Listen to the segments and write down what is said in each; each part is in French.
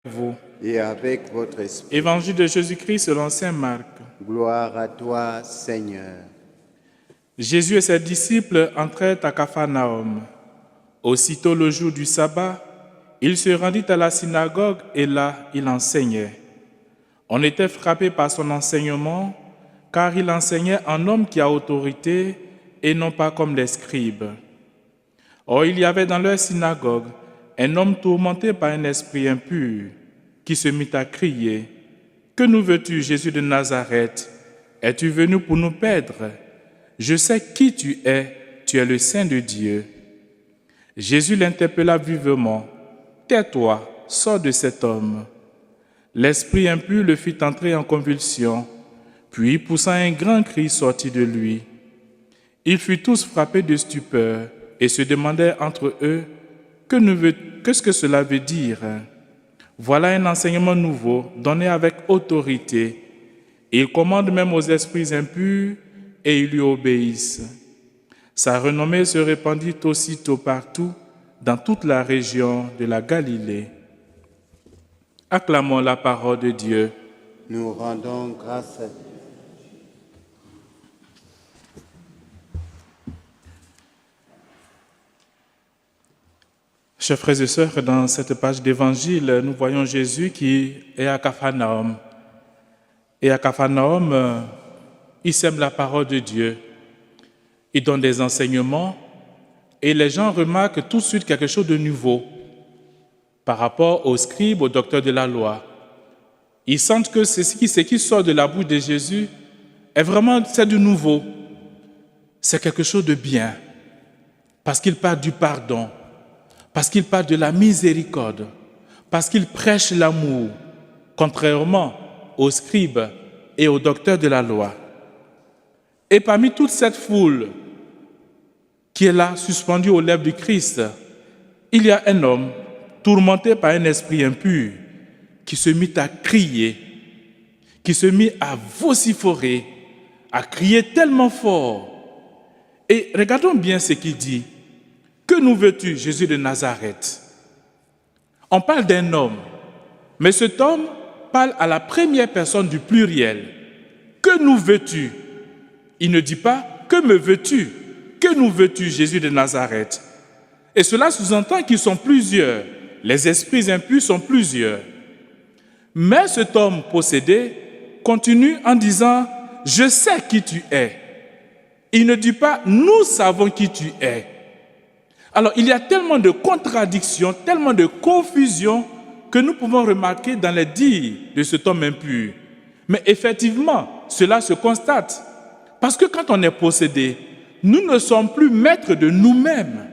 Vous. Et avec votre esprit. Évangile de Jésus-Christ selon saint Marc. Gloire à toi, Seigneur. Jésus et ses disciples entrèrent à Capharnaüm. Aussitôt le jour du sabbat, il se rendit à la synagogue et là, il enseignait. On était frappé par son enseignement, car il enseignait en homme qui a autorité et non pas comme les scribes. Or, il y avait dans leur synagogue un homme tourmenté par un esprit impur, qui se mit à crier : « Que nous veux-tu, Jésus de Nazareth ? Es-tu venu pour nous perdre ? Je sais qui tu es le Saint de Dieu. » Jésus l'interpella vivement : « Tais-toi, sors de cet homme. » L'esprit impur le fit entrer en convulsion, puis, poussant un grand cri, sortit de lui. Ils furent tous frappés de stupeur et se demandèrent entre eux : qu'est-ce que cela veut dire ? Voilà un enseignement nouveau, donné avec autorité. Il commande même aux esprits impurs et ils lui obéissent. Sa renommée se répandit aussitôt partout, dans toute la région de la Galilée. Acclamons la parole de Dieu. Nous rendons grâce à Dieu. Chers frères et sœurs, dans cette page d'évangile, nous voyons Jésus qui est à Capharnaüm. Et à Capharnaüm, il sème la parole de Dieu. Il donne des enseignements et les gens remarquent tout de suite quelque chose de nouveau par rapport aux scribes, aux docteurs de la loi. Ils sentent que ce qui sort de la bouche de Jésus c'est du nouveau. C'est quelque chose de bien parce qu'il parle du pardon. Parce qu'il parle de la miséricorde, parce qu'il prêche l'amour, contrairement aux scribes et aux docteurs de la loi. Et parmi toute cette foule qui est là, suspendue aux lèvres du Christ, il y a un homme tourmenté par un esprit impur qui se mit à crier, qui se mit à vociférer, à crier tellement fort. Et regardons bien ce qu'il dit. Que nous veux-tu, Jésus de Nazareth ? On parle d'un homme, mais cet homme parle à la première personne du pluriel. Que nous veux-tu ? Il ne dit pas « Que me veux-tu » ? Que nous veux-tu, Jésus de Nazareth ? Et cela sous-entend qu'ils sont plusieurs. Les esprits impurs sont plusieurs. Mais cet homme possédé continue en disant « Je sais qui tu es ». Il ne dit pas « Nous savons qui tu es ». Alors, il y a tellement de contradictions, tellement de confusion que nous pouvons remarquer dans les dires de cet homme impur. Mais effectivement, cela se constate. Parce que quand on est possédé, nous ne sommes plus maîtres de nous-mêmes.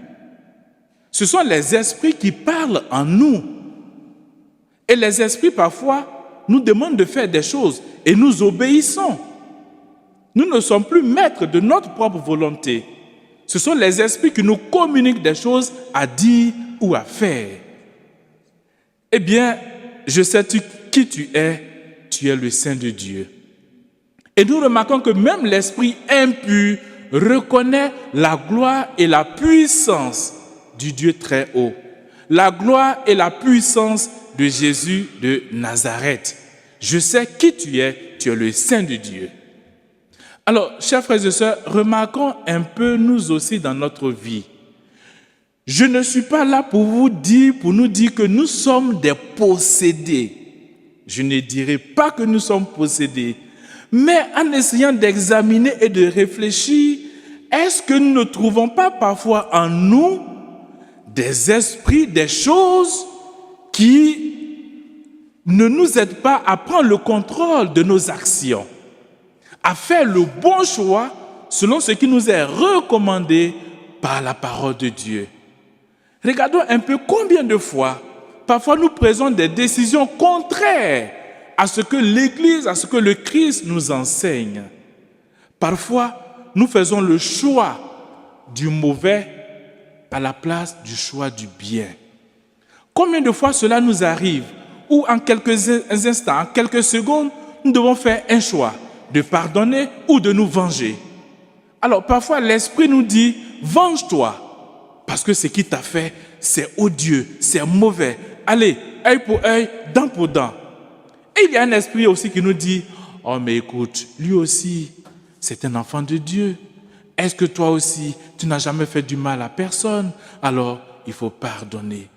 Ce sont les esprits qui parlent en nous. Et les esprits, parfois, nous demandent de faire des choses et nous obéissons. Nous ne sommes plus maîtres de notre propre volonté. Ce sont les esprits qui nous communiquent des choses à dire ou à faire. Eh bien, je sais qui tu es le Saint de Dieu. Et nous remarquons que même l'esprit impur reconnaît la gloire et la puissance du Dieu très haut. La gloire et la puissance de Jésus de Nazareth. Je sais qui tu es le Saint de Dieu. Alors, chers frères et sœurs, remarquons un peu nous aussi dans notre vie. Je ne suis pas là pour nous dire que nous sommes des possédés. Je ne dirai pas que nous sommes possédés. Mais en essayant d'examiner et de réfléchir, est-ce que nous ne trouvons pas parfois en nous des esprits, des choses qui ne nous aident pas à prendre le contrôle de nos actions, à faire le bon choix selon ce qui nous est recommandé par la parole de Dieu. Regardons un peu combien de fois, parfois nous prenons des décisions contraires à ce que l'Église, à ce que le Christ nous enseigne. Parfois, nous faisons le choix du mauvais à la place du choix du bien. Combien de fois cela nous arrive, où en quelques instants, en quelques secondes, nous devons faire un choix de pardonner ou de nous venger. Alors parfois l'esprit nous dit « venge-toi » parce que ce qui t'a fait c'est odieux, c'est mauvais. Allez, œil pour œil, dent pour dent. Et il y a un esprit aussi qui nous dit, oh mais écoute, lui aussi, c'est un enfant de Dieu. Est-ce que toi aussi, tu n'as jamais fait du mal à personne? Alors, il faut pardonner.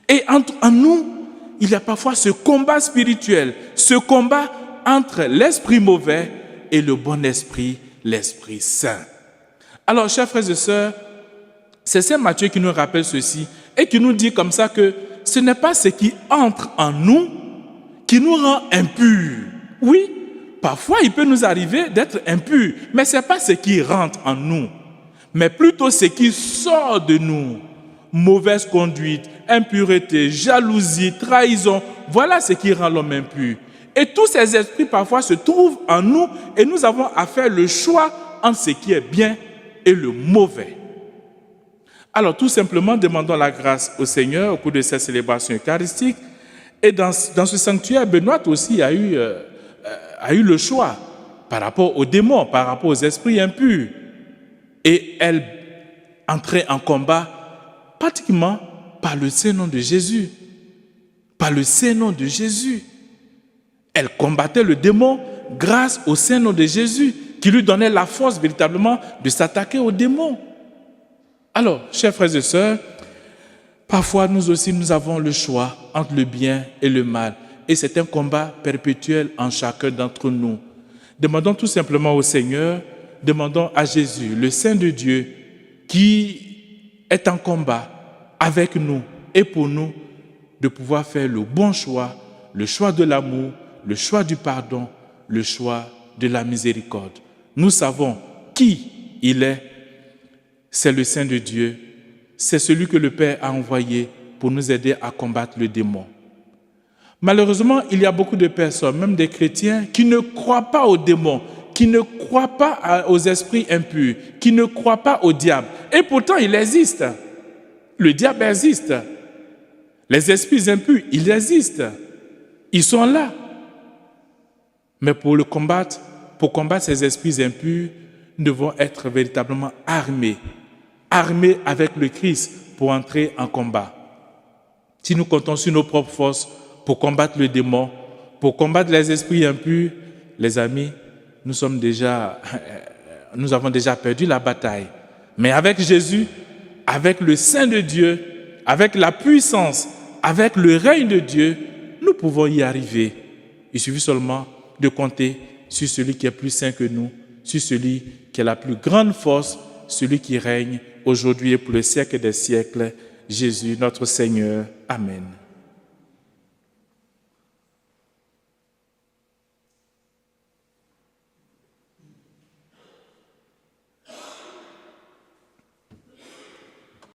Et en nous, il y a parfois ce combat spirituel, ce combat entre l'esprit mauvais et le bon esprit, l'Esprit Saint. Alors, chers frères et sœurs, c'est Saint Matthieu qui nous rappelle ceci et qui nous dit comme ça que ce n'est pas ce qui entre en nous qui nous rend impurs. Oui, parfois il peut nous arriver d'être impurs, mais ce n'est pas ce qui rentre en nous, mais plutôt ce qui sort de nous. Mauvaise conduite, impureté, jalousie, trahison, voilà ce qui rend l'homme impur. Et tous ces esprits parfois se trouvent en nous et nous avons à faire le choix entre ce qui est bien et le mauvais. Alors tout simplement, demandons la grâce au Seigneur au cours de cette célébration eucharistique. Et dans ce sanctuaire, Benoît aussi a eu le choix par rapport aux démons, par rapport aux esprits impurs. Et elle entrait en combat pratiquement par le saint nom de Jésus. Par le saint nom de Jésus. Elle combattait le démon grâce au saint nom de Jésus qui lui donnait la force véritablement de s'attaquer aux démons. Alors, chers frères et sœurs, parfois nous aussi nous avons le choix entre le bien et le mal. Et c'est un combat perpétuel en chacun d'entre nous. Demandons tout simplement au Seigneur, demandons à Jésus, le Saint de Dieu, qui est en combat avec nous et pour nous, de pouvoir faire le bon choix, le choix de l'amour, le choix du pardon, le choix de la miséricorde. Nous savons qui il est. C'est le Saint de Dieu. C'est celui que le Père a envoyé pour nous aider à combattre le démon. Malheureusement, il y a beaucoup de personnes, même des chrétiens, qui ne croient pas aux démons, qui ne croient pas aux esprits impurs, qui ne croient pas au diable. Et pourtant, il existe. Le diable existe. Les esprits impurs, ils existent. Ils sont là. Mais pour combattre ces esprits impurs, nous devons être véritablement armés avec le Christ pour entrer en combat. Si nous comptons sur nos propres forces pour combattre le démon, pour combattre les esprits impurs, les amis, nous avons déjà perdu la bataille. Mais avec Jésus, avec le Saint de Dieu, avec la puissance, avec le règne de Dieu, nous pouvons y arriver. Il suffit seulement de compter sur celui qui est plus saint que nous, sur celui qui a la plus grande force, celui qui règne aujourd'hui et pour le siècle des siècles, Jésus notre Seigneur. Amen.